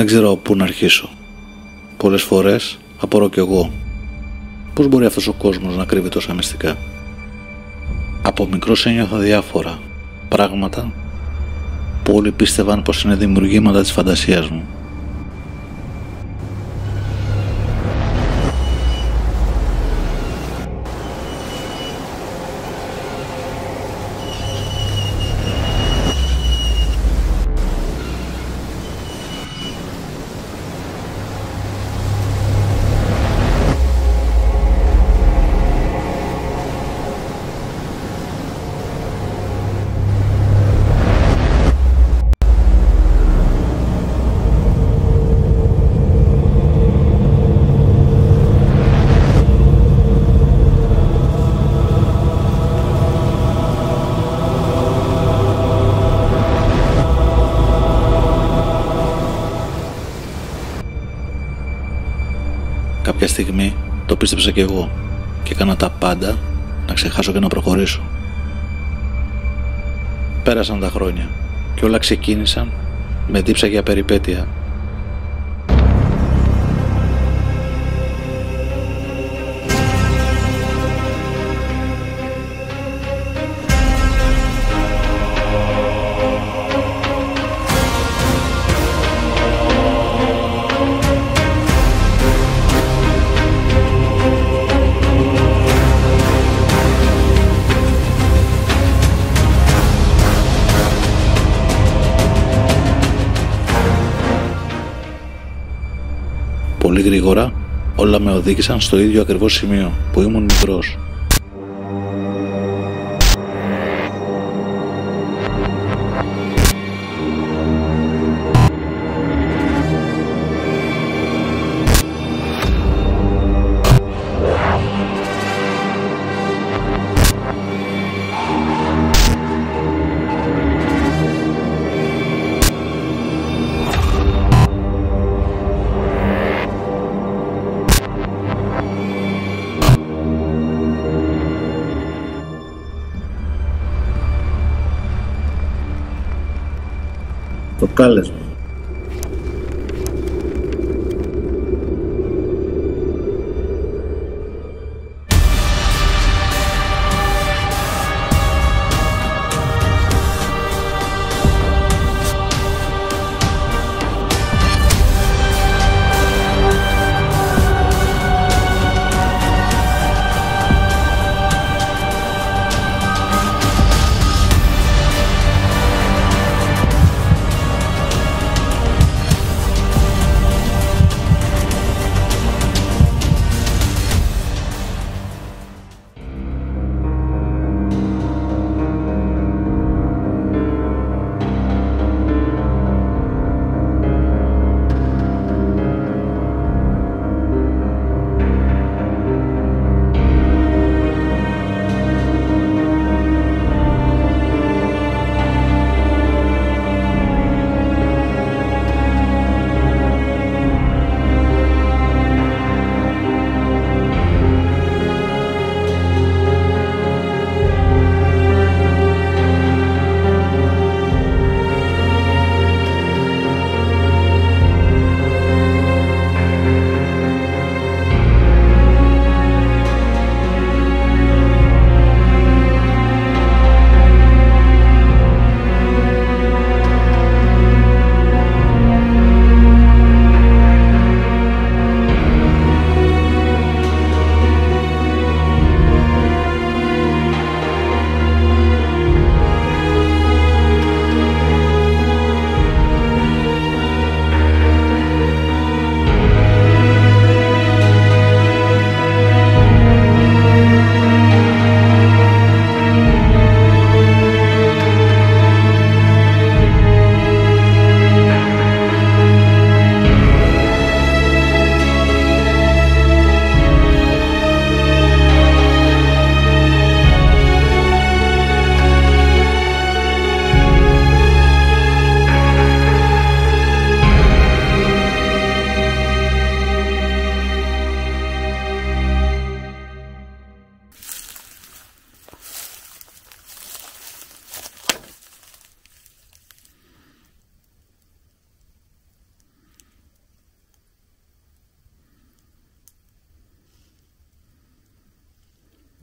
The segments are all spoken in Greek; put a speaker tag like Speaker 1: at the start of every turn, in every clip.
Speaker 1: Δεν ξέρω πού να αρχίσω. Πολλές φορές απορώ κι εγώ. Πώς μπορεί αυτός ο κόσμος να κρύβει τόσα μυστικά? Από μικρός ένιωθα διάφορα πράγματα που όλοι πίστευαν πως είναι δημιουργήματα της φαντασίας μου. Κάποια στιγμή το πίστεψα κι εγώ και έκανα τα πάντα να ξεχάσω και να προχωρήσω. Πέρασαν τα χρόνια και όλα ξεκίνησαν με δίψα για περιπέτεια. Πολύ γρήγορα όλα με οδήγησαν στο ίδιο ακριβώς σημείο που ήμουν μικρός. Το κάλεσμα.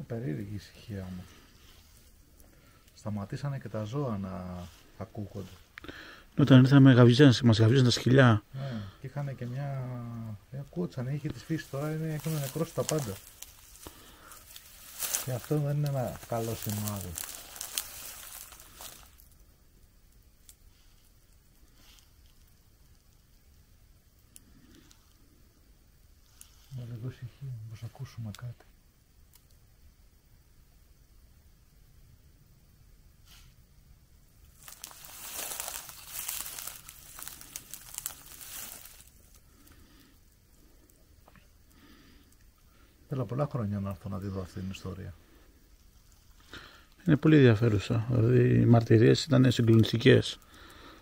Speaker 2: Περίεργη ησυχία όμως. Σταματήσανε και τα ζώα να ακούγονται.
Speaker 3: Όταν ήρθαμε μας γαβίζαν τα σκυλιά.
Speaker 2: Ναι, και είχαν και μια κότσανε, είχε της φύσης, τώρα έχουν νεκρώσει τα πάντα. Και αυτό δεν είναι ένα καλό σημάδι. Με λίγο ησυχία, μήπως ακούσουμε κάτι. Θέλω πολλά χρόνια να έρθω να τη δω αυτή την ιστορία.
Speaker 3: Είναι πολύ ενδιαφέρουσα. Δηλαδή οι μαρτυρίες ήταν συγκλονιστικές.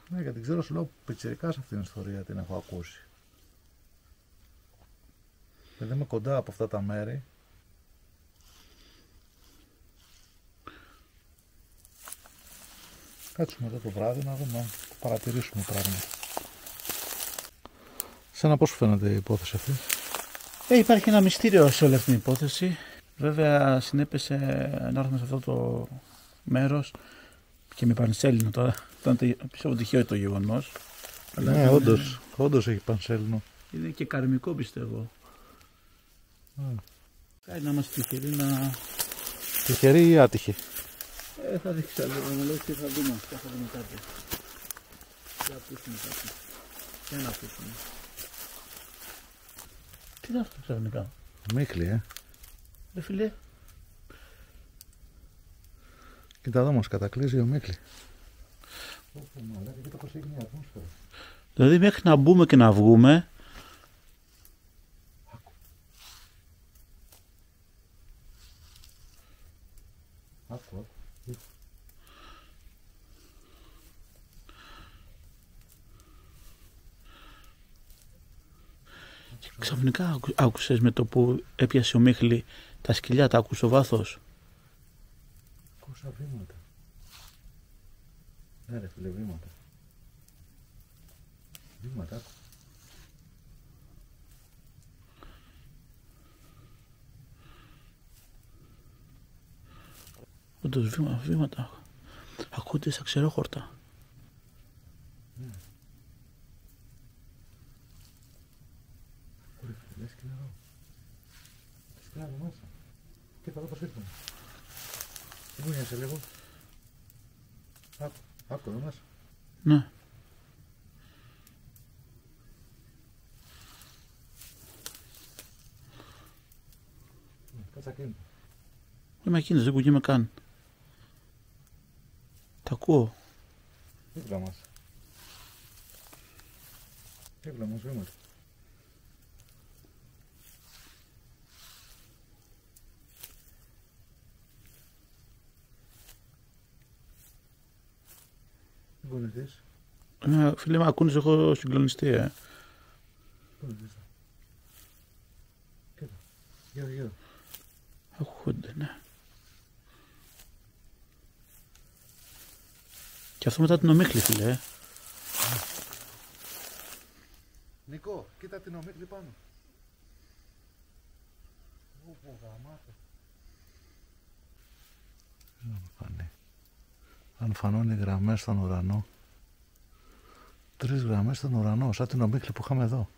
Speaker 2: Ναι, γιατί ξέρω σου λέω πιτσιρικάς αυτήν την ιστορία την έχω ακούσει. Δεν είμαι κοντά από αυτά τα μέρη. Κάτσουμε εδώ το βράδυ να δούμε, να παρατηρήσουμε πράγματα. Σένα πώς σου φαίνεται η υπόθεση αυτή?
Speaker 3: Υπάρχει ένα μυστήριο σε όλη αυτή την υπόθεση. Βέβαια συνέπεσε να έρθουμε σε αυτό το μέρος και με πανσέλινο τώρα. Ήταν πιστεύω τυχαίο το γεγονός.
Speaker 2: Ναι, όντως έχει πανσέλινο.
Speaker 3: Είναι και καρμικό πιστεύω. Κάνει να είμαστε τυχεροί να...
Speaker 2: Τυχεροί ή άτυχοι?
Speaker 3: Θα δείξει λίγο, λέω και θα δούμε. Θα δούμε κάτι. Θα ακούσουμε κάτι. Για να ακούσουμε. Τι είναι αυτό ξαφνικά?
Speaker 2: Μίχλη,
Speaker 3: Ρε φίλε.
Speaker 2: Κοίτα εδώ μας κατακλείζει ο Μίχλη.
Speaker 3: Δηλαδή μέχρι να μπούμε και να βγούμε. Ξαφνικά άκουσες με το που έπιασε ο Μίχλη τα σκυλιά, τα άκουσε στο βάθος?
Speaker 2: Ακούσα βήματα. Ναι ρε φίλε, βήματα. Βήματα άκου.
Speaker 3: Όντως βήματα. Ακούγονται στα ξερόχορτα.
Speaker 2: Ναι. Λες σκληρό. Σκληρό μέσα. Κοίτα εδώ πως ήρθαμε. Μούνιασε λίγο. Άκου εδώ μέσα.
Speaker 3: Ναι.
Speaker 2: Κάτσα κλείνω.
Speaker 3: Είμαι εκείνος, δεν κουνιέμαι καν. Τα ακούω.
Speaker 2: Δίπλα μας. Δίπλα μας βήματα. Τι μπορεί να δεις?
Speaker 3: Φίλε, με ακούνες, έχω συγκλονιστεί,
Speaker 2: Πού να δεις? Κοίτα, γύρω.
Speaker 3: Ακούγονται, ναι. Και αυτό μετά την ομίχλη, φίλε.
Speaker 2: Νικό, κοίτα την ομίχλη πάνω. Ωπω, γαμάτο. Τι να μου κάνει. Αν φανώνει γραμμές στον ουρανό. 3 γραμμές στον ουρανό, σαν την ομίχλη που είχαμε εδώ.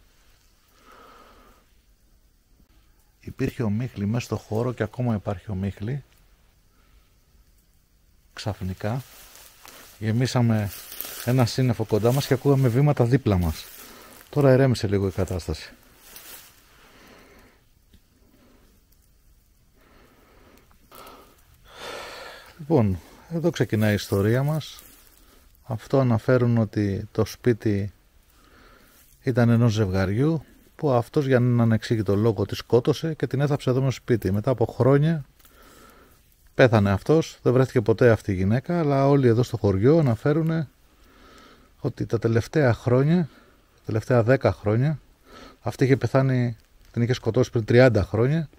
Speaker 2: Υπήρχε ομίχλη μέσα στο χώρο και ακόμα υπάρχει ομίχλη. Ξαφνικά γεμίσαμε ένα σύννεφο κοντά μας και ακούγαμε βήματα δίπλα μας. Τώρα ηρέμησε λίγο η κατάσταση. Λοιπόν, εδώ ξεκινάει η ιστορία μας. Αυτό αναφέρουν ότι το σπίτι ήταν ενός ζευγαριού που αυτός για έναν ανεξήγητο λόγο τη σκότωσε και την έθαψε εδώ με σπίτι. Μετά από χρόνια πέθανε αυτός, δεν βρέθηκε ποτέ αυτή η γυναίκα, αλλά όλοι εδώ στο χωριό αναφέρουν ότι τα τελευταία 10 χρόνια, αυτή είχε πεθάνει, την είχε σκοτώσει πριν 30 χρόνια,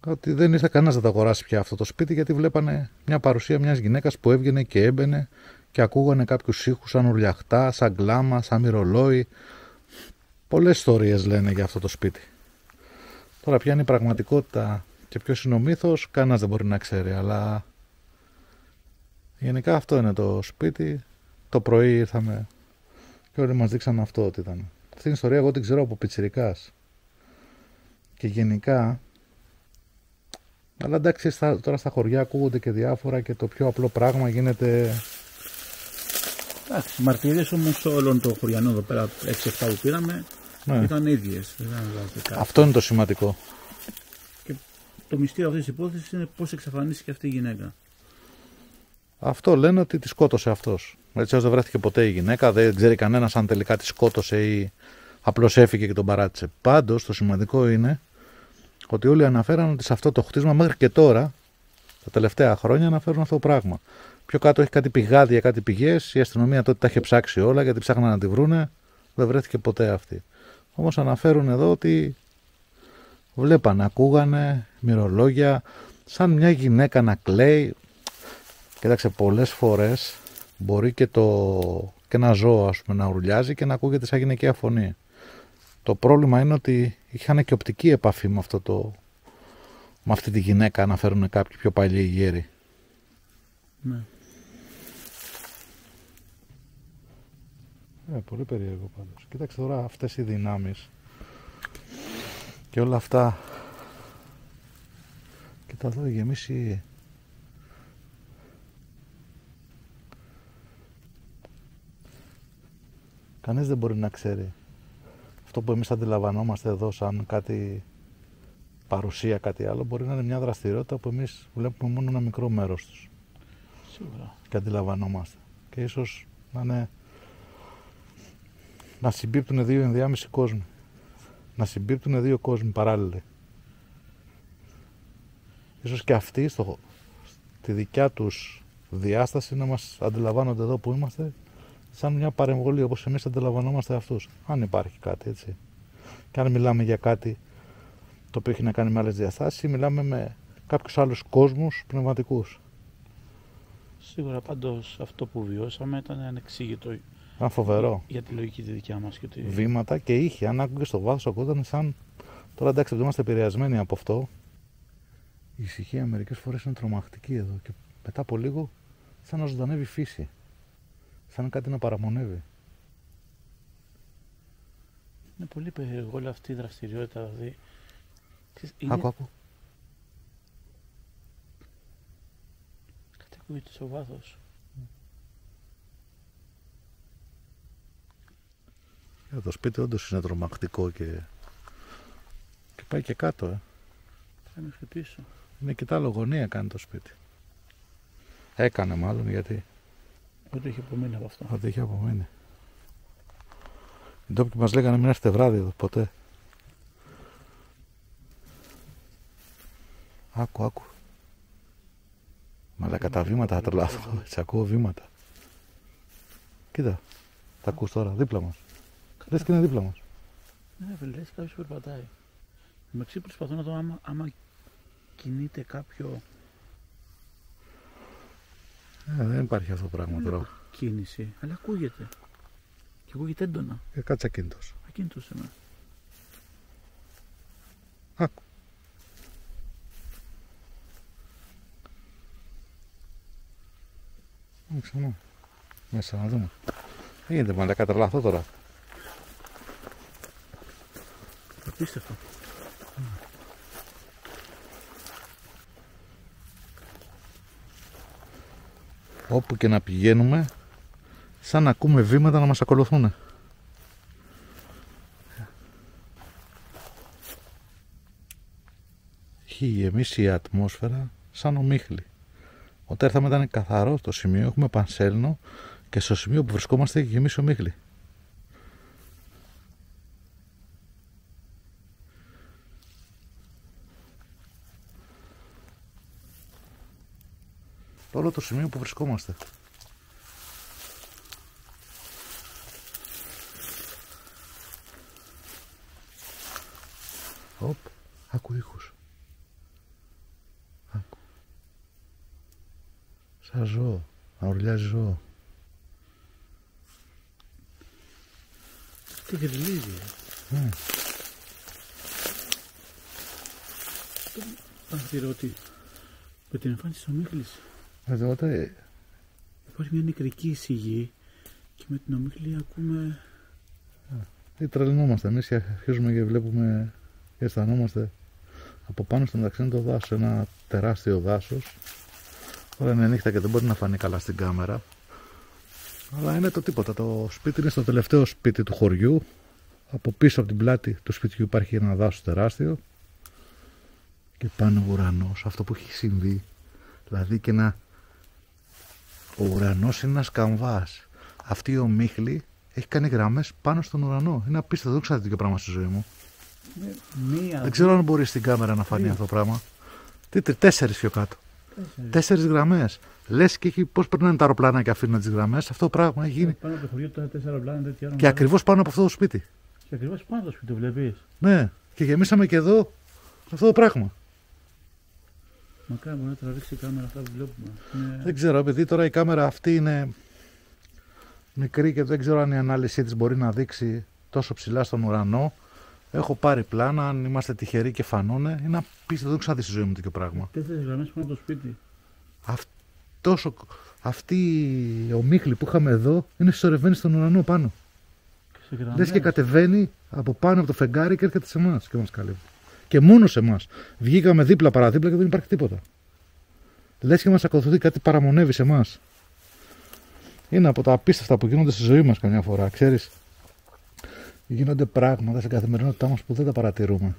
Speaker 2: ότι δεν ήρθε κανένας να τα αγοράσει πια αυτό το σπίτι, γιατί βλέπανε μια παρουσία μιας γυναίκας που έβγαινε και έμπαινε και ακούγανε κάποιους ήχους σαν ουρλιαχτά, σαν κλάμα, σαν μυρολόι. Πολλές ιστορίες λένε για αυτό το σπίτι. Τώρα ποια είναι η πραγματικότητα, Και ποιος είναι ο μύθος, κανένας δεν μπορεί να ξέρει, αλλά γενικά αυτό είναι το σπίτι. Το πρωί ήρθαμε και όλοι μας δείξαν αυτό ότι ήταν. Αυτή την ιστορία εγώ την ξέρω από πιτσιρικάς. Και γενικά, αλλά εντάξει, τώρα στα χωριά ακούγονται και διάφορα και το πιο απλό πράγμα γίνεται.
Speaker 3: Εντάξει, μαρτυρίες όμως όλων των χωριανών εδώ πέρα, 6-7 που πήραμε,
Speaker 2: Ναι.
Speaker 3: ήταν ίδιες.
Speaker 2: Αυτό είναι το σημαντικό.
Speaker 3: Και το μυστήριο αυτής της υπόθεσης είναι πώς εξαφανίστηκε αυτή η γυναίκα.
Speaker 2: Αυτό λένε ότι τη σκότωσε αυτός. Έτσι ώστε δεν βρέθηκε ποτέ η γυναίκα, δεν ξέρει κανένας αν τελικά τη σκότωσε ή απλώς έφυγε και τον παράτησε. Πάντως το σημαντικό είναι ότι όλοι αναφέραν ότι σε αυτό το χτίσμα μέχρι και τώρα, τα τελευταία χρόνια, αναφέρουν αυτό το πράγμα. Πιο κάτω έχει κάτι πηγάδια, κάτι πηγές. Η αστυνομία τότε τα είχε ψάξει όλα γιατί ψάχναν να τη βρούνε. Δεν βρέθηκε ποτέ αυτή. Όμως αναφέρουν εδώ ότι βλέπανε, ακούγανε μυρολόγια, σαν μια γυναίκα να κλαίει. Κοίταξε, πολλές φορές μπορεί και ένα ζώο, ας πούμε, να ουρλιάζει και να ακούγεται σαν γυναικεία φωνή. Το πρόβλημα είναι ότι είχαν και οπτική επαφή με αυτή τη γυναίκα, αναφέρουν κάποιοι πιο παλιοί γέροι.
Speaker 3: Ναι.
Speaker 2: Πολύ περίεργο πάντως. Κοίταξε τώρα αυτές οι δυνάμεις και όλα αυτά. Κοίτα εδώ, γεμίσει. Κανείς δεν μπορεί να ξέρει αυτό που εμείς αντιλαμβανόμαστε εδώ σαν κάτι παρουσία, κάτι άλλο. Μπορεί να είναι μια δραστηριότητα που εμείς βλέπουμε μόνο ένα μικρό μέρος τους.
Speaker 3: Σίγουρα.
Speaker 2: Και αντιλαμβανόμαστε. Και ίσως να συμπίπτουν δύο ενδιάμεσοι κόσμοι. Να συμπίπτουν δύο κόσμοι παράλληλοι. Ίσως και αυτοί στη δικιά τους διάσταση να μας αντιλαμβάνονται εδώ που είμαστε σαν μια παρεμβολή, όπως εμείς αντιλαμβανόμαστε αυτούς. Αν υπάρχει κάτι, έτσι. Και αν μιλάμε για κάτι το οποίο έχει να κάνει με άλλες διαστάσεις ή μιλάμε με κάποιους άλλους κόσμους πνευματικούς.
Speaker 3: Σίγουρα πάντως αυτό που βιώσαμε ήταν ανεξήγητο.
Speaker 2: Ήταν φοβερό.
Speaker 3: Για τη λογική τη δικιά μας. Και
Speaker 2: βήματα και είχε, αν άκουγε στο βάθος, ακούγονταν σαν. Τώρα εντάξει, δεν είμαστε επηρεασμένοι από αυτό. Η ησυχία μερικές φορές είναι τρομακτική εδώ και μετά από λίγο σαν να ζωντανεύει η φύση. Σαν κάτι να παραμονεύει.
Speaker 3: Είναι πολύ περίεργο όλη αυτή η δραστηριότητα. Δηλαδή.
Speaker 2: Άκου.
Speaker 3: Κάτι ακούγεται στο βάθος.
Speaker 2: Το σπίτι όντως είναι τρομακτικό και πάει και κάτω.
Speaker 3: Πάει μέχρι πίσω.
Speaker 2: Είναι και τα λογονία κάνει το σπίτι. Έκανε μάλλον γιατί.
Speaker 3: Ό,τι είχε απομείνει από αυτό.
Speaker 2: Ό,τι είχε απομείνει. Οι ντόπιοι μας λέγανε μην έρθετε βράδυ εδώ ποτέ. Άκου. Μαλάκα τα βήματα θα τρελαθώ. Έτσι ακούω βήματα. Κοίτα. Τα ακούς τώρα δίπλα μας. Λες και είναι δίπλα μας.
Speaker 3: Ναι, λες κάποιος περπατάει. Μεταξύ προσπαθώ να δω άμα κινείται κάποιο.
Speaker 2: Δεν υπάρχει αυτό το πράγμα τώρα.
Speaker 3: Κίνηση, αλλά ακούγεται. Και ακούγεται έντονα.
Speaker 2: Κάτσε ακίνητος.
Speaker 3: Ακίνητος είμαι.
Speaker 2: Άκου. Ξανά. Μέσα να δούμε. Δεν γίνεται μαλάκα, τρελαθώ τώρα.
Speaker 3: Απίστευτο.
Speaker 2: Όπου και να πηγαίνουμε, σαν να ακούμε βήματα να μας ακολουθούν. Έχει γεμίσει η ατμόσφαιρα σαν ομίχλη. Όταν ήρθαμε ήταν καθαρό το σημείο, έχουμε πανσέλινο και στο σημείο που βρισκόμαστε έχει γεμίσει ομίχλη. Όλο το σημείο που βρισκόμαστε. Άκου ήχους. Άκου. Σαν ζώο. Να ουρλιάζει ζώο.
Speaker 3: Τι γριλίζει. Αχ, ότι με την εμφάνιση της ομίχλης
Speaker 2: Τότε
Speaker 3: υπάρχει μια νεκρική εισηγή και με την ομίχλη ακούμε.
Speaker 2: τρελνόμαστε εμείς και αρχίζουμε και βλέπουμε και αισθανόμαστε από πάνω στο μεταξύ το δάσος, ένα τεράστιο δάσος. Τώρα είναι νύχτα και δεν μπορεί να φανεί καλά στην κάμερα, αλλά είναι το τίποτα. Το σπίτι είναι στο τελευταίο σπίτι του χωριού. Από πίσω από την πλάτη του σπιτιού υπάρχει ένα δάσος τεράστιο και πάνω ο ουρανός, αυτό που έχει συμβεί, δηλαδή και ο ουρανός είναι ένας καμβάς. Αυτή η ομίχλη έχει κάνει γραμμές πάνω στον ουρανό. Είναι απίστευτο, δεν ξέρω τέτοιο πράγμα στη ζωή μου. Δεν ξέρω αν μπορεί στην κάμερα να φανεί αυτό το πράγμα. 4 πιο κάτω. 4 γραμμές. Λες και έχει πώς περνάνε τα αεροπλάνα και αφήνουν τις γραμμές. Αυτό το πράγμα έχει γίνει.
Speaker 3: Πάνω από το χωριό τώρα 4 αεροπλάνα τέτοια.
Speaker 2: Και ακριβώς πάνω από αυτό το σπίτι.
Speaker 3: Και ακριβώς πάνω από το σπίτι, το βλέπεις.
Speaker 2: Ναι, και γεμίσαμε και εδώ αυτό το πράγμα.
Speaker 3: Μακάρι μπορεί να τραβήξει η κάμερα αυτά που βλέπουμε.
Speaker 2: Δεν ξέρω, επειδή τώρα η κάμερα αυτή είναι μικρή και δεν ξέρω αν η ανάλυση της μπορεί να δείξει τόσο ψηλά στον ουρανό. Έχω πάρει πλάνα, αν είμαστε τυχεροί και φανώνε. Είναι απίστευτο, δεν ξαναδεί στη ζωή μου τέτοιο πράγμα.
Speaker 3: 4 γραμμές πάνω από το σπίτι.
Speaker 2: Αυτή η ομίχλη που είχαμε εδώ είναι συσσωρευμένη στον ουρανό πάνω. Λες και κατεβαίνει από πάνω από το φεγγάρι και έρχεται σε εμάς και μας καλύπτει. Και μόνο σε εμάς. Βγήκαμε δίπλα παραδίπλα και δεν υπάρχει τίποτα. Λες και μας ακολουθεί, κάτι παραμονεύει σε εμάς. Είναι από τα απίστευτα που γίνονται στη ζωή μας καμιά φορά. Ξέρεις, γίνονται πράγματα στην καθημερινότητά μας που δεν τα παρατηρούμε.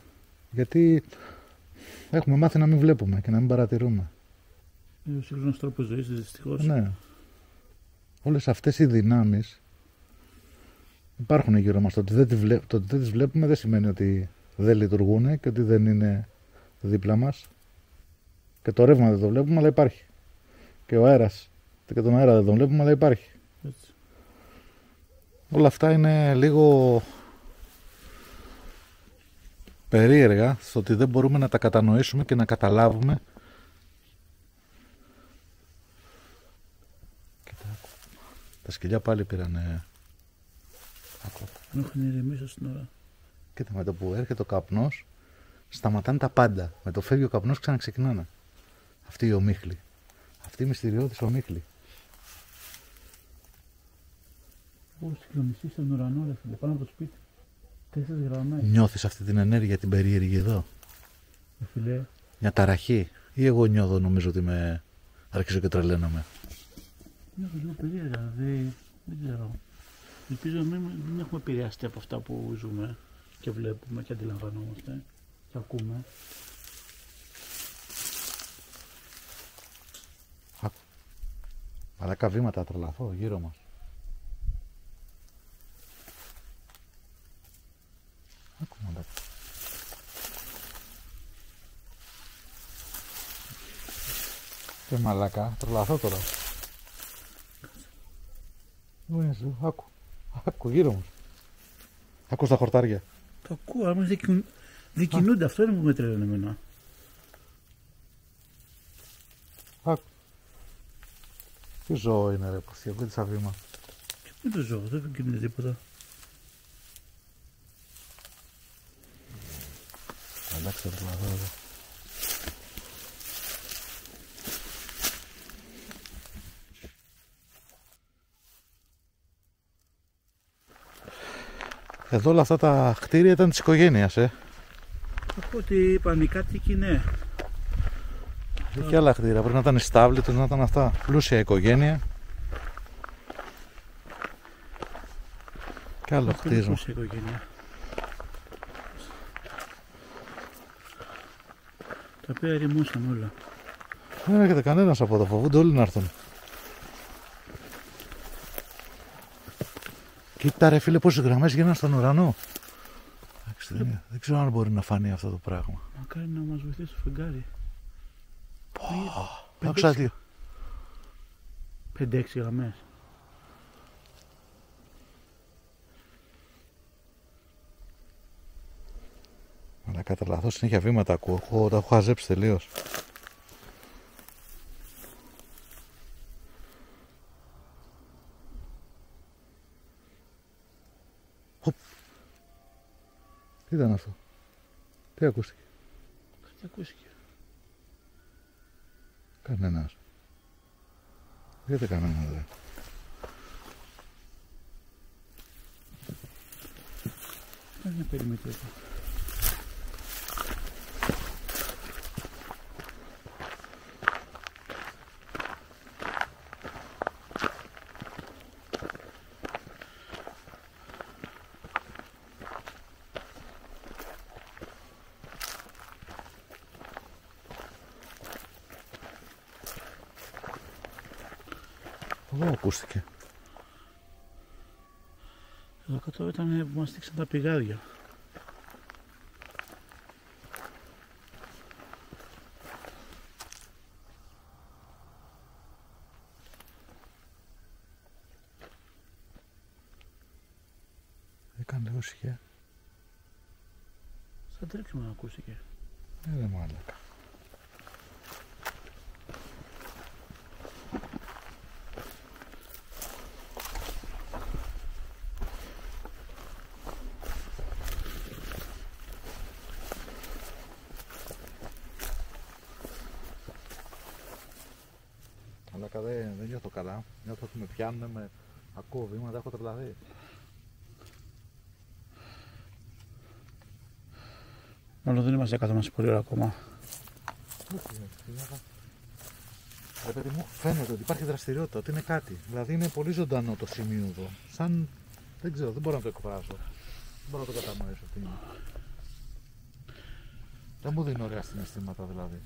Speaker 2: Γιατί έχουμε μάθει να μην βλέπουμε και να μην παρατηρούμε.
Speaker 3: Είναι ο σύγχρονος τρόπος ζωής, δυστυχώς.
Speaker 2: Ναι. Όλες αυτές οι δυνάμεις υπάρχουν γύρω μας. Το ότι δεν τις βλέπουμε δεν σημαίνει ότι δεν λειτουργούν και ότι δεν είναι δίπλα μας. Και το ρεύμα δεν το βλέπουμε, αλλά υπάρχει. Και ο αέρας και τον αέρα δεν τον βλέπουμε, αλλά υπάρχει.
Speaker 3: Έτσι.
Speaker 2: Όλα αυτά είναι λίγο περίεργα στο ότι δεν μπορούμε να τα κατανοήσουμε και να καταλάβουμε. Κοίτα, τα σκυλιά πάλι πήρανε.
Speaker 3: Έχουν ηρεμήσει στην ώρα.
Speaker 2: Κοίτα, με το που έρχεται ο καπνός σταματάνε τα πάντα. Με το φεύγει ο καπνός ξαναξεκινάνε. Αυτή η ομίχλη. Αυτή η μυστηριώδης ομίχλη.
Speaker 3: Ω, συγκλονιστή στον ουρανό, ρε φίλε, πάνω από το σπίτι. 4 γραμμές.
Speaker 2: Νιώθεις αυτή την ενέργεια την περίεργη εδώ?
Speaker 3: Φίλε.
Speaker 2: Μια ταραχή? Ή εγώ νιώθω, νομίζω ότι αρχίζω και τρελαίνομαι?
Speaker 3: Νιώθω λίγο περίεργα, δεν ξέρω. Ελπίζω να μην έχουμε επηρεαστεί από αυτά που ζούμε και βλέπουμε και αντιλαμβανόμαστε και ακούμε.
Speaker 2: Μαλάκα βήματα τρελαθώ γύρω μας. Άκου μαλάκα. Και μαλάκα, τρελαθώ τώρα. Άκου γύρω μας. Άκου στα χορτάρια.
Speaker 3: Το ακούω, αλλά δεν κινούνται, αυτό είναι που με τρελαίνει εμένα.
Speaker 2: Άκου. Τι ζώο είναι ρε, πως ακούγεται σαν βήμα.
Speaker 3: Και πού είναι το ζώο, δεν κινείται τίποτα.
Speaker 2: Εντάξει, τρελαθώ εδώ. Εδώ όλα αυτά τα κτίρια ήταν της οικογένειας,
Speaker 3: Από ότι είπαν οι κάτοικοι, ναι.
Speaker 2: Είχε άλλα κτίρια, πρέπει να ήταν στάβλοι τους, να ήταν αυτά. Πλούσια οικογένεια. Και άλλο κτίριο.
Speaker 3: Πλούσια οικογένεια. Τα οποία ερημούσαν όλα.
Speaker 2: Δεν έρχεται κανένας από εδώ, φοβούνται όλοι να έρθουν. Κοίτα ρε φίλε πόσες γραμμές γίνανε στον ουρανό. Δεν ξέρω αν μπορεί να φανεί αυτό το πράγμα.
Speaker 3: Μακάρι να μας βοηθήσει το φεγγάρι.
Speaker 2: Άκουσα δύο.
Speaker 3: 5-6 γραμμές.
Speaker 2: Αλλά καταλαθώ συνέχεια βήματα ακούω. Τα έχω χαζέψει τελείως. Τι ήταν αυτό? Τι ακούστηκε?
Speaker 3: Κάτι ακούστηκε.
Speaker 2: Κανένας. Γιατί κανένας δεν.
Speaker 3: Δεν είναι περιμέτρη εδώ.
Speaker 2: Εδώ ακούστηκε.
Speaker 3: Εδώ κάτω ήταν που μας στήξαν τα πηγάδια.
Speaker 2: Έκανε λίγο ησυχία.
Speaker 3: Σαν τρέξιμο να ακούστηκε.
Speaker 2: Ρε μάλακα. Αλλά δεν νιώθω καλά. Νιώθω ότι με πιάνουν, ακούω βήματα, έχω τρελαθεί.
Speaker 3: Μάλλον δεν είμαστε κάτω μας πολύ ώρα ακόμα.
Speaker 2: Ρε παιδί μου, φαίνεται ότι υπάρχει δραστηριότητα, ότι είναι κάτι. Δηλαδή είναι πολύ ζωντανό το σημείο εδώ. Σαν, δεν ξέρω, δεν μπορώ να το εκφράσω. Δεν μπορώ να το κατανοήσω τι είναι. Δεν μου δίνει ωραία συναισθήματα δηλαδή.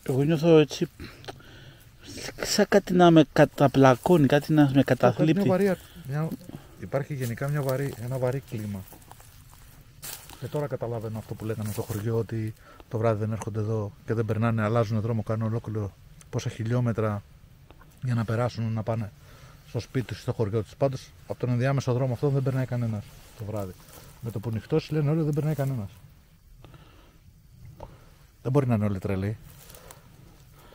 Speaker 3: Εγώ νιώθω έτσι σαν κάτι να με καταπλακώνει, κάτι να με καταθλίπτει.
Speaker 2: Υπάρχει γενικά ένα βαρύ κλίμα. Και τώρα καταλαβαίνω αυτό που λέγανε στο χωριό, ότι το βράδυ δεν έρχονται εδώ και δεν περνάνε, αλλάζουν δρόμο, κάνουν ολόκληρο πόσα χιλιόμετρα για να περάσουν, να πάνε στο σπίτι τους, στο χωριό τους. Πάντως από τον ενδιάμεσο δρόμο αυτό δεν περνάει κανένας το βράδυ. Με το που νυχτώσει λένε όλοι δεν περνάει κανένας. Δεν μπορεί να είναι όλοι τρελοί.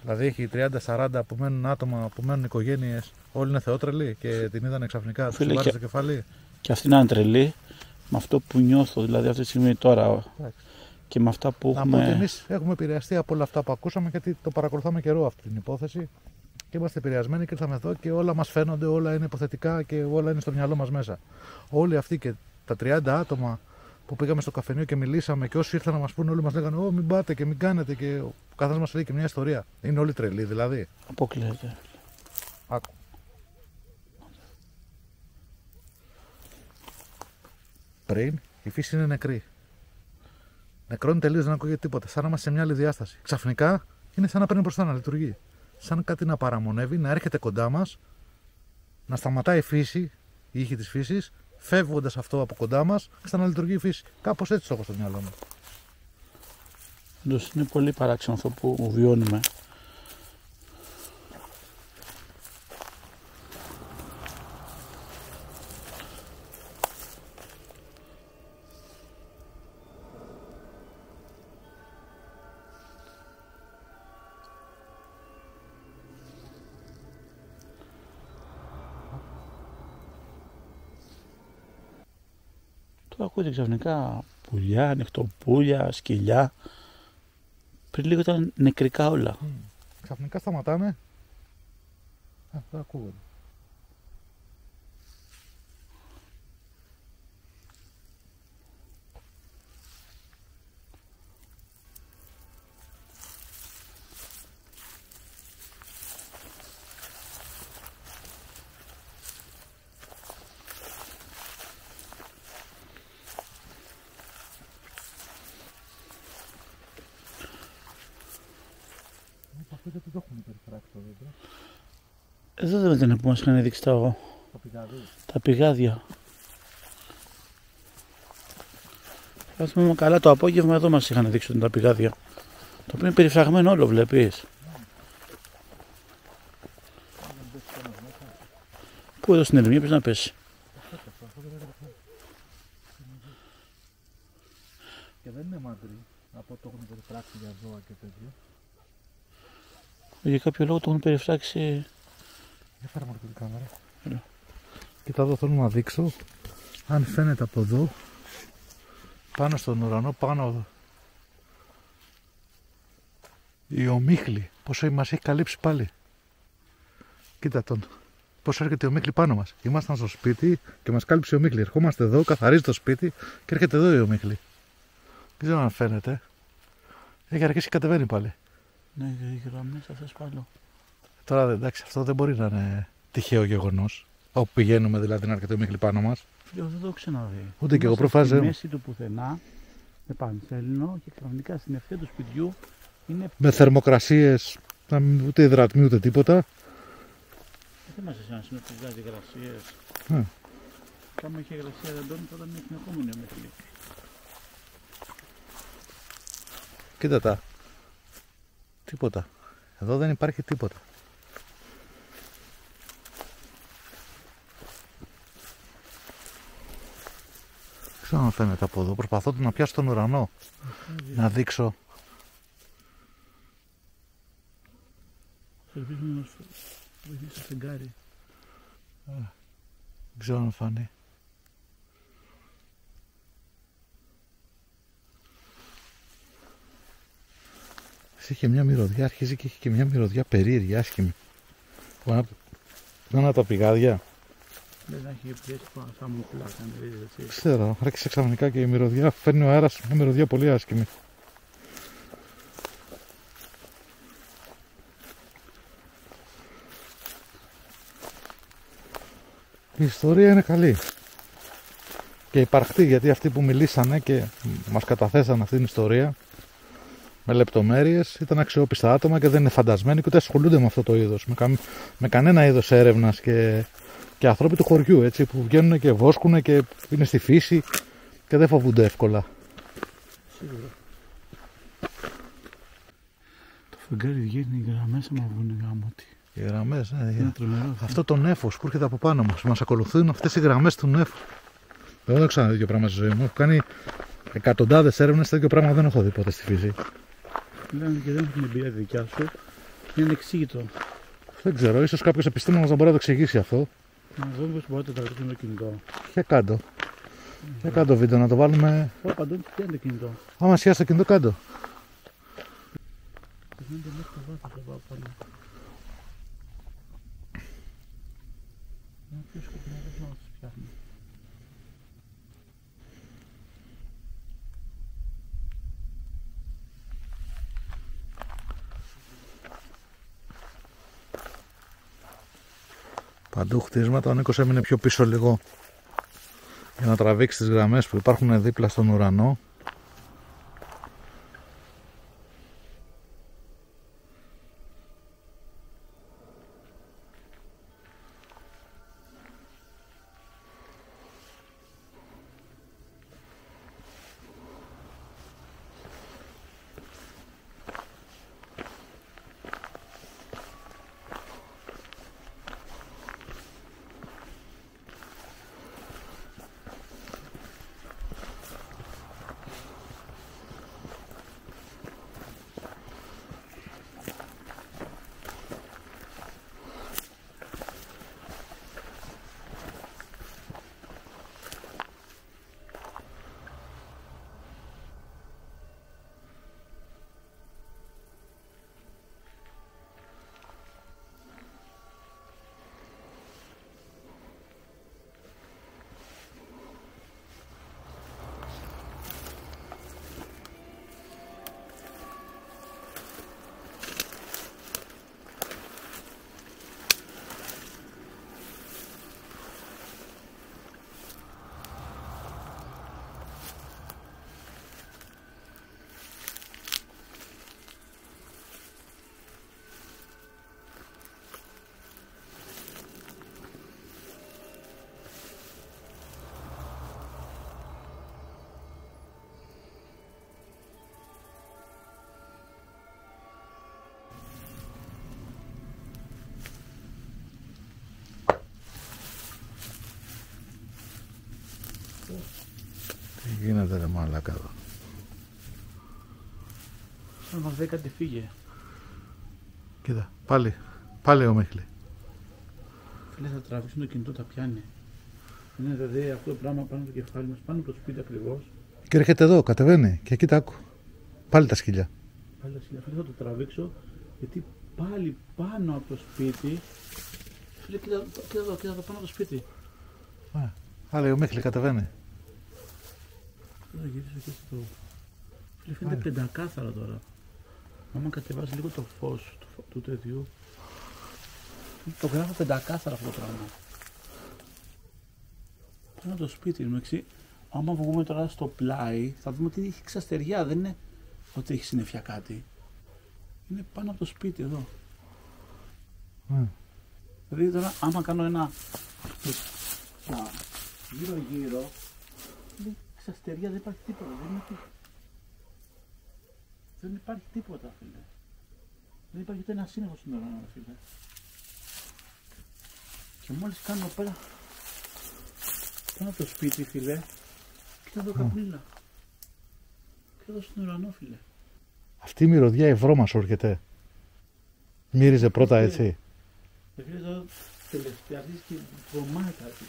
Speaker 2: Δηλαδή έχει 30-40 που μένουν άτομα, που μένουν οικογένειες, όλοι είναι θεότρελοι και την είδανε ξαφνικά, τους βάρεσε το κεφάλι.
Speaker 3: Και αυτή να είναι τρελή, με αυτό που νιώθω δηλαδή αυτή τη στιγμή τώρα. Εντάξει. Και με αυτά που έχουμε.
Speaker 2: Να πω ότι εμείς έχουμε επηρεαστεί από όλα αυτά που ακούσαμε, γιατί το παρακολουθάμε καιρό αυτή την υπόθεση και είμαστε επηρεασμένοι και ήρθαμε εδώ και όλα μας φαίνονται, όλα είναι υποθετικά και όλα είναι στο μυαλό μας μέσα. Όλοι αυτοί και τα 30 άτομα που πήγαμε στο καφενείο και μιλήσαμε και όσοι ήρθαν να μας πούνε, όλοι μας λέγανε «Ω, μην πάτε και μην κάνετε», και ο καθένας μας λέει και μια ιστορία. Είναι όλοι τρελοί δηλαδή.
Speaker 3: Αποκλείεται.
Speaker 2: Άκου. Πριν η φύση είναι νεκρή. Νεκρώνει τελείως, δεν ακούγεται τίποτα. Σαν να είμαστε σε μια άλλη διάσταση. Ξαφνικά είναι σαν να παίρνει μπροστά, να λειτουργεί. Σαν κάτι να παραμονεύει, να έρχεται κοντά μας, να σταματάει η φύση, η ήχη της φύσης, φεύγοντας αυτό από κοντά μας, ξαναλειτουργεί η φύση. Κάπως έτσι το έχω στο μυαλό μου.
Speaker 3: Όντως είναι πολύ παράξενο αυτό που βιώνουμε. Τώρα ακούτε ξαφνικά πουλιά, ανοιχτοπούλια, σκυλιά. Πριν λίγο ήταν νεκρικά όλα.
Speaker 2: Ξαφνικά σταματάνε. Αυτό ακούγονται. Γιατί το έχουμε περιφράξει το δέντρο.
Speaker 3: Εδώ δεν ήταν που μας είχαν δείξει τα πηγάδια. Θα θυμάμαι καλά, το απόγευμα εδώ μας είχαν δείξει τα πηγάδια. Το οποίο είναι περιφραγμένο όλο, βλέπεις. Πού εδώ στην Ερμηνεία πρέπει να πέσει.
Speaker 2: Και δεν είναι μαντρί, από το έχουν περιφράξει για ζώα και τέτοια.
Speaker 3: Για κάποιο λόγο το έχουν περιφράξει.
Speaker 2: Για φέρε μου την κάμερα. Κοίτα εδώ, θέλω να δείξω αν φαίνεται από εδώ, πάνω στον ουρανό, πάνω εδώ. Η ομίχλη, πόσο μας έχει καλύψει πάλι. Κοίτα τον. Πώς έρχεται η ομίχλη πάνω μας. Ήμασταν στο σπίτι και μας κάλυψε η ομίχλη. Ερχόμαστε εδώ, καθαρίζει το σπίτι και έρχεται εδώ η ομίχλη. Δεν ξέρω αν φαίνεται. Έχει αρχίσει και κατεβαίνει πάλι.
Speaker 3: Ναι, οι γραμμές αυτές πάλι.
Speaker 2: Τώρα εντάξει, αυτό δεν μπορεί να είναι τυχαίο γεγονός. Όπου πηγαίνουμε δηλαδή να έρχεται η ομίχλη πάνω μας.
Speaker 3: Δεν το έχω ξαναδεί.
Speaker 2: Ούτε και εγώ προφάζω.
Speaker 3: Στη μέση του πουθενά, με πανσέλινο και ξαφνικά στην ευθεία του σπιτιού είναι.
Speaker 2: Με θερμοκρασίες, ούτε υδρατμοί ούτε τίποτα.
Speaker 3: Δεν είμαστε σαν να συνεχίζει υγρασίες. Κάμα είχε υγρασία ρεντώνει, τότε είναι συνεχόμενη ομίχλη.
Speaker 2: Κοίτα τα. Τίποτα. Εδώ δεν υπάρχει τίποτα. Δεν ξέρω αν φαίνεται από εδώ. Προσπαθώ να πιάσω τον ουρανό. Να δείξω.
Speaker 3: Ελπίζουμε να μας βοηθήσει το φεγγάρι.
Speaker 2: Δεν ξέρω αν φανεί. Είχε μια μυρωδιά, αρχίζει και έχει και μια μυρωδιά περίεργη, άσχημη. Να τα πηγάδια.
Speaker 3: Δεν έχει πιέσει πάνω σαν μου πλάκα.
Speaker 2: Ξέρω, άρχισε ξαφνικά και η μυρωδιά, φέρνει ο αέρας μια μυρωδιά πολύ άσχημη. Η ιστορία είναι καλή και υπαρκτή, γιατί αυτοί που μιλήσανε και μας καταθέσαν αυτή την ιστορία με λεπτομέρειες ήταν αξιόπιστα άτομα και δεν είναι φαντασμένοι και ούτε ασχολούνται με αυτό το είδος, με κανένα είδος έρευνας και άνθρωποι του χωριού, έτσι, που βγαίνουν και βόσκουν και είναι στη φύση και δεν φοβούνται εύκολα.
Speaker 3: Σίγουρα. Το φεγγάρι βγαίνει, οι γραμμές άμα βγουν γάμοτι.
Speaker 2: Οι γραμμές, ναι. Αυτό το νέφος που έρχεται από πάνω μας ακολουθούν αυτές οι γραμμές του νέφους. Εγώ δεν ξέρω τέτοιο πράγμα στη ζωή μου. Έχω κάνει εκατοντάδες έρευνες, τέτοιο πράγμα δεν έχω δει ποτέ στη φύση.
Speaker 3: Λένε και δεν έχουν την εμπειρία δικιά σου. Είναι ανεξήγητο.
Speaker 2: Δεν ξέρω, ίσως κάποιος επιστήμονας να μπορεί να το εξηγήσει αυτό.
Speaker 3: Να δούμε πώς μπορείτε να τραβήξουμε το κινητό.
Speaker 2: Για κάτω. Για κάτω βίντεο να το βάλουμε.
Speaker 3: Ω, παντού πιάνει το κινητό.
Speaker 2: Άμα σιάσει το κινητό κάτω.
Speaker 3: Φαίνεται μέχρι το βάθος εδώ πάνω. Να πιο σκοπιά δεν θα μας πιάχνει.
Speaker 2: Παντού χτίσματα, ο Νίκος έμεινε πιο πίσω λίγο για να τραβήξει τις γραμμές που υπάρχουν δίπλα στον ουρανό. Τι γίνεται ρε μαλάκα εδώ.
Speaker 3: Σαν να μας δει κάτι φύγε.
Speaker 2: Κοίτα, πάλι ο Μίχλη.
Speaker 3: Φίλε, θα τραβήξουν το κινητό, τα πιάνει. Είναι δηλαδή αυτό το πράγμα πάνω στο κεφάλι μας, πάνω από το σπίτι ακριβώς.
Speaker 2: Και έρχεται εδώ, κατεβαίνει και κοίτα άκου. Πάλι τα σκυλιά.
Speaker 3: Πάλι φίλε, θα το τραβήξω, γιατί πάλι πάνω από το σπίτι. Φίλε, κοίτα εδώ πάνω από το σπίτι.
Speaker 2: Άλλα ο Μίχλη κατεβαίνει.
Speaker 3: Θα γυρίσω και στο... Φίλε, φαίνεται πεντακάθαρα τώρα. Άμα κατεβάζει λίγο το φως του τέτοιου, το γράφω πεντακάθαρα αυτό το πράγμα. Πάνω από το σπίτι μου, άμα βγούμε τώρα στο πλάι, θα δούμε ότι έχει ξαστεριά, δεν είναι ότι έχει συννεφιά κάτι. Είναι πάνω από το σπίτι εδώ. Δηλαδή τώρα άμα κάνω ένα γύρω-γύρω, ξαστεριά, δεν υπάρχει τίποτα, δεν υπάρχει τίποτα, φίλε. Δεν υπάρχει ούτε ένα σύννεφο στην ουρανό, φίλε. Και μόλις κάνω πέρα πάνω από το σπίτι, φίλε, κοίτα εδώ καπνίλα. Κοίτα εδώ στην ουρανό, φίλε.
Speaker 2: Αυτή η μυρωδιά η βρώμα σου έρχεται. Μύριζε πρώτα έτσι.
Speaker 3: Φίλε, εδώ τελευταία αρχής και βρωμάει κάτι.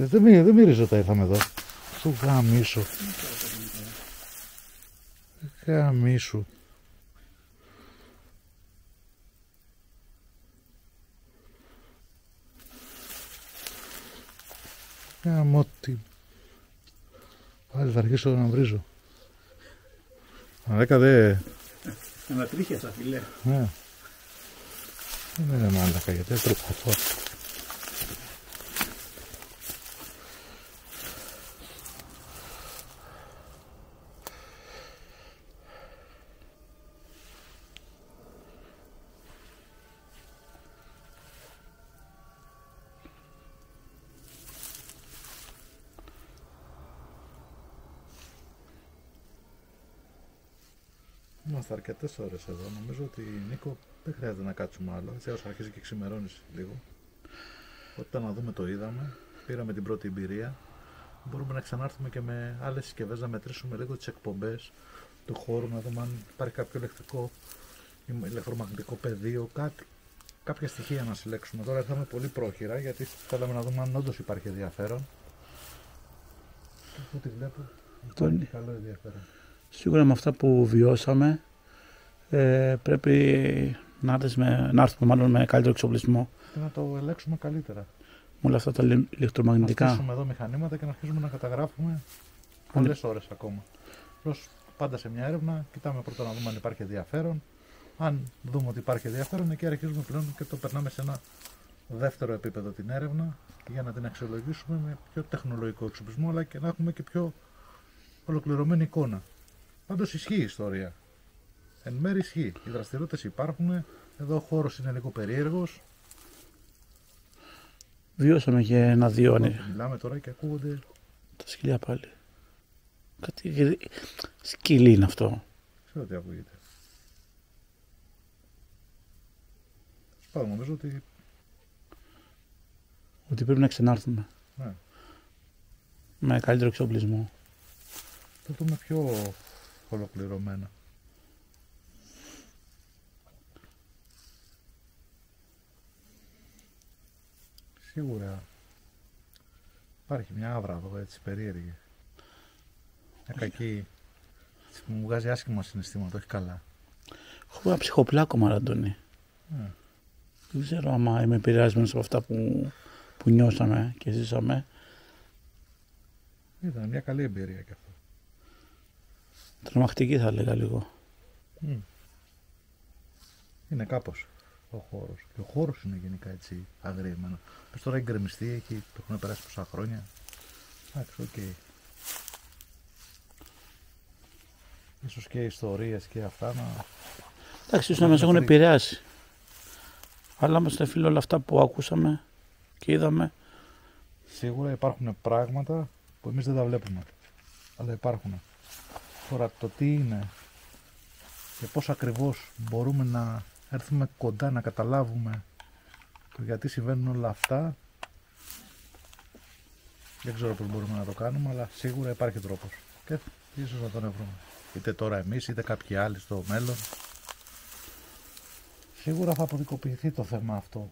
Speaker 2: Δεν μύριζε όταν ήρθαμε εδώ. Σου γαμίσου. Γαμίσου. Γαμώτη. Πάλι θα αρχίσω να βρίζω. Αλέκα δε...
Speaker 3: Ανατρίχιασα, φίλε.
Speaker 2: Ναι. Δεν είναι μάλακα γιατί έτρωγα αυτό. Είμαστε αρκετές ώρες εδώ. Νομίζω ότι Νίκο δεν χρειάζεται να κάτσουμε άλλο. Έτσι όσο αρχίζει και ξημερώνει λίγο. Όταν να δούμε το είδαμε. Πήραμε την πρώτη εμπειρία. Μπορούμε να ξανάρθουμε και με άλλες συσκευές να μετρήσουμε λίγο τις εκπομπές του χώρου, να δούμε αν υπάρχει κάποιο ηλεκτρομαγνητικό πεδίο, κάποια στοιχεία να συλλέξουμε. Τώρα ήρθαμε πολύ πρόχειρα γιατί θέλαμε να δούμε αν όντως υπάρχει ενδιαφέρον. Από ό,τι βλέπω υπάρχει καλό ενδιαφέρον.
Speaker 3: Σίγουρα με αυτά που βιώσαμε πρέπει να έρθουμε μάλλον με καλύτερο εξοπλισμό.
Speaker 2: Και να το ελέγξουμε καλύτερα.
Speaker 3: Με όλα αυτά τα ηλεκτρομαγνητικά.
Speaker 2: Να στήσουμε εδώ μηχανήματα και να αρχίσουμε να καταγράφουμε πολλές ώρες ακόμα. Απλώς πάντα σε μια έρευνα κοιτάμε πρώτα να δούμε αν υπάρχει ενδιαφέρον. Αν δούμε ότι υπάρχει ενδιαφέρον, εκεί αρχίζουμε πλέον και το περνάμε σε ένα δεύτερο επίπεδο την έρευνα για να την αξιολογήσουμε με πιο τεχνολογικό εξοπλισμό, αλλά και να έχουμε και πιο ολοκληρωμένη εικόνα. Πάντως ισχύει η ιστορία. Εν μέρει ισχύει. Οι δραστηριότητες υπάρχουν. Εδώ ο χώρος είναι λίγο περίεργος.
Speaker 3: Βιώσαμε και ένα-δύο.
Speaker 2: Μιλάμε τώρα και ακούγονται.
Speaker 3: Τα σκυλιά πάλι. Κάτι σκυλί είναι αυτό.
Speaker 2: Ξέρω τι ακούγεται. Σπάω, νομίζω ότι
Speaker 3: πρέπει να ξανάρθουμε.
Speaker 2: Ναι.
Speaker 3: Με καλύτερο εξοπλισμό.
Speaker 2: Το δούμε πιο ολοκληρωμένα. Σίγουρα υπάρχει μια άβρα εδώ έτσι περίεργη. Μια κακή. Μου βγάζει άσχημα συναισθήματα, όχι καλά.
Speaker 3: Έχω ένα ψυχοπλάκωμα, Αντώνη. Δεν ξέρω άμα είμαι επηρεασμένος από αυτά που νιώσαμε και ζήσαμε.
Speaker 2: Ήταν μια καλή εμπειρία κι αυτό.
Speaker 3: Τρομακτική θα έλεγα λίγο.
Speaker 2: Είναι κάπως ο χώρος. Και ο χώρος είναι γενικά έτσι αγριεμένο. Πες τώρα έχει γκρεμιστεί, το έχουν περάσει πόσα χρόνια. Εντάξει, οκ. Ίσως και ιστορίες και αυτά να...
Speaker 3: Εντάξει, ίσως να μας έχουν επηρεάσει. Αλλά μας είναι φίλο όλα αυτά που ακούσαμε και είδαμε.
Speaker 2: Σίγουρα υπάρχουν πράγματα που εμείς δεν τα βλέπουμε. Αλλά υπάρχουν. Τώρα το τι είναι και πώς ακριβώς μπορούμε να έρθουμε κοντά να καταλάβουμε το γιατί συμβαίνουν όλα αυτά, δεν ξέρω πώς μπορούμε να το κάνουμε, αλλά σίγουρα υπάρχει τρόπος και ίσως να τον βρούμε. Είτε τώρα εμείς είτε κάποιοι άλλοι στο μέλλον. Σίγουρα θα αποδικοποιηθεί το θέμα αυτό.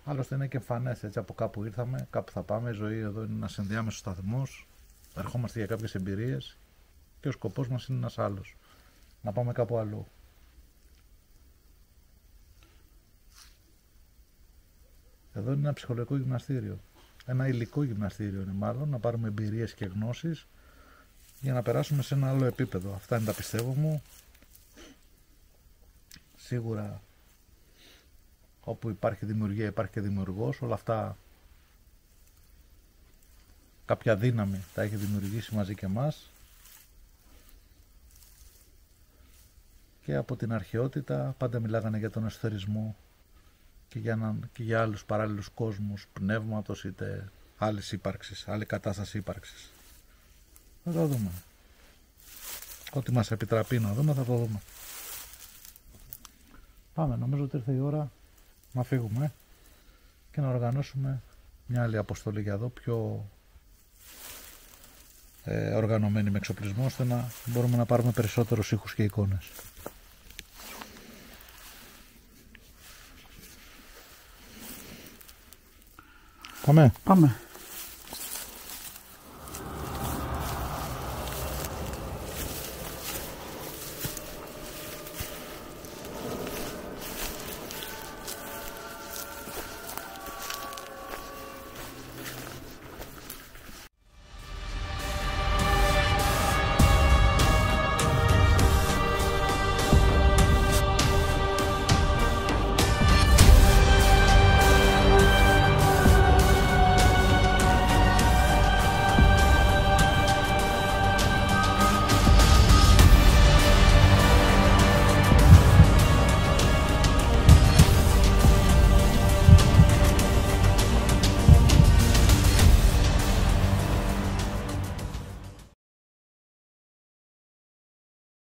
Speaker 2: Άλλωστε είναι και εμφανές, έτσι από κάπου ήρθαμε, κάπου θα πάμε. Η ζωή εδώ είναι ένας ενδιάμεσος σταθμός. Ερχόμαστε για κάποιες εμπειρίες και ο σκοπός μας είναι ένας άλλος. να πάμε κάπου αλλού. Εδώ είναι ένα ψυχολογικό γυμναστήριο. Ένα υλικό γυμναστήριο είναι μάλλον, να πάρουμε εμπειρίες και γνώσεις για να περάσουμε σε ένα άλλο επίπεδο. Αυτά είναι τα πιστεύω μου. Σίγουρα όπου υπάρχει δημιουργία υπάρχει και δημιουργός. Όλα αυτά κάποια δύναμη τα έχει δημιουργήσει μαζί και εμάς. Και από την αρχαιότητα πάντα μιλάγανε για τον εσωτερισμό και για άλλους παράλληλους κόσμους πνεύματος είτε άλλης ύπαρξης, άλλη κατάσταση ύπαρξης. Θα το δούμε. Ό,τι μας επιτραπεί να δούμε θα το δούμε. Πάμε, νομίζω ότι ήρθε η ώρα να φύγουμε και να οργανώσουμε μια άλλη αποστολή για εδώ πιο οργανωμένη με εξοπλισμό ώστε να μπορούμε να πάρουμε περισσότερους ήχους και εικόνες. Πάμε.